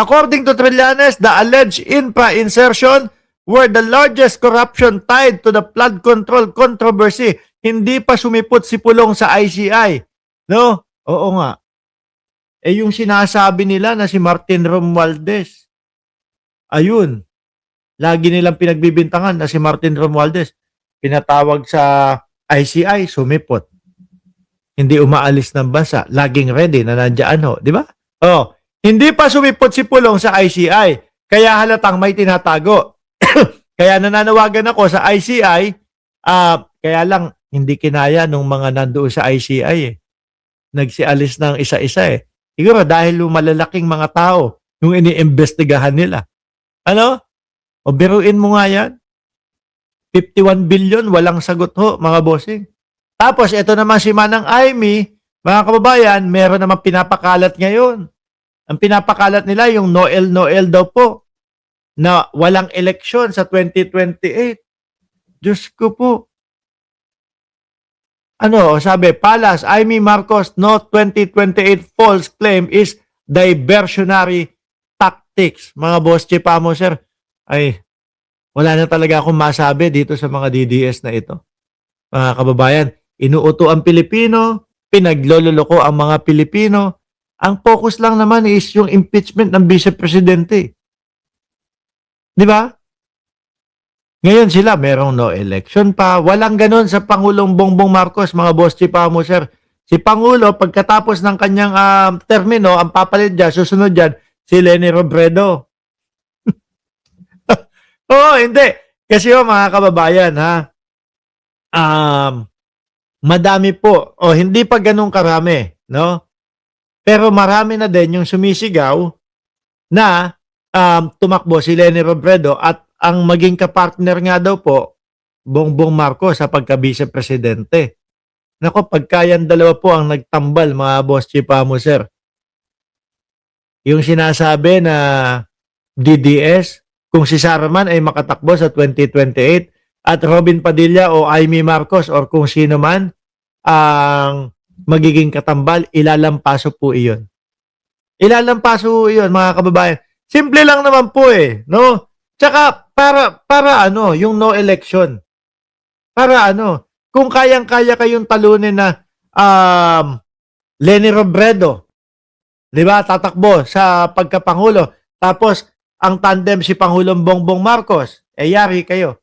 According to Trillanes, the alleged infra insertion were the largest corruption tied to the flood control controversy. Hindi pa sumipot si Pulong sa ICI. No? Oo nga. Eh yung sinasabi nila na si Martin Romualdez, ayun, lagi nilang pinagbibintangan na si Martin Romualdez, pinatawag sa ICI, sumipot. Hindi umaalis ng bansa, laging ready na nandiyan, ho, di ba? Oh, hindi pa sumipot si Pulong sa ICI, kaya halatang may tinatago. Kaya nananawagan ako sa ICI, kaya lang hindi kinaya nung mga nandoon sa ICI eh. Nagsialis ng isa-isa eh. Siguro dahil malalaking mga tao yung iniimbestigahan nila. Ano? O biruin mo nga yan. 51 billion, walang sagot ho, mga bossing. Tapos, ito naman si Manang Aimee, mga kababayan, meron naman pinapakalat ngayon. Ang pinapakalat nila, yung Noel daw po, na walang eleksyon sa 2028. Diyos ko po. Ano, sabi, Palas, Aimee Marcos, no 2028 false claim is diversionary tactics. Mga boss chipamo, sir, ay, wala na talaga akong masabi dito sa mga DDS na ito. Mga kababayan, inuuto ang Pilipino, pinaglololoko ang mga Pilipino. Ang focus lang naman is yung impeachment ng Vice Presidente. Di ba? Ngayon sila, merong no election pa. Walang ganon sa Pangulong Bongbong Marcos, mga boss chipamo, sir. Si Pangulo, pagkatapos ng kanyang termino, ang papalit dyan, susunod dyan, si Leni Robredo. Oo, hindi. Kasi mga kababayan, ha, madami po, o hindi pa ganun karami, no? Pero marami na din yung sumisigaw na tumakbo si Leni Robredo at ang maging kapartner nga daw po, Bongbong Marcos sa pagka-vice presidente. Nako, pagkayan dalawa po ang nagtambal, mga boss chipamo, sir. Yung sinasabi na DDS, kung si Sara man ay makatakbo sa 2028 at Robin Padilla o Aimee Marcos or kung sino man ang magiging katambal, ilalampaso po iyon. Ilalampaso iyon, mga kababayan. Simple lang naman po eh, no? Tsaka para ano, yung no election. Para ano, kung kayang-kaya kayong talunin na Leni Robredo, 'di ba, tatakbo sa pagkapangulo. Tapos ang tandem si Pangulong Bongbong Marcos, yari kayo.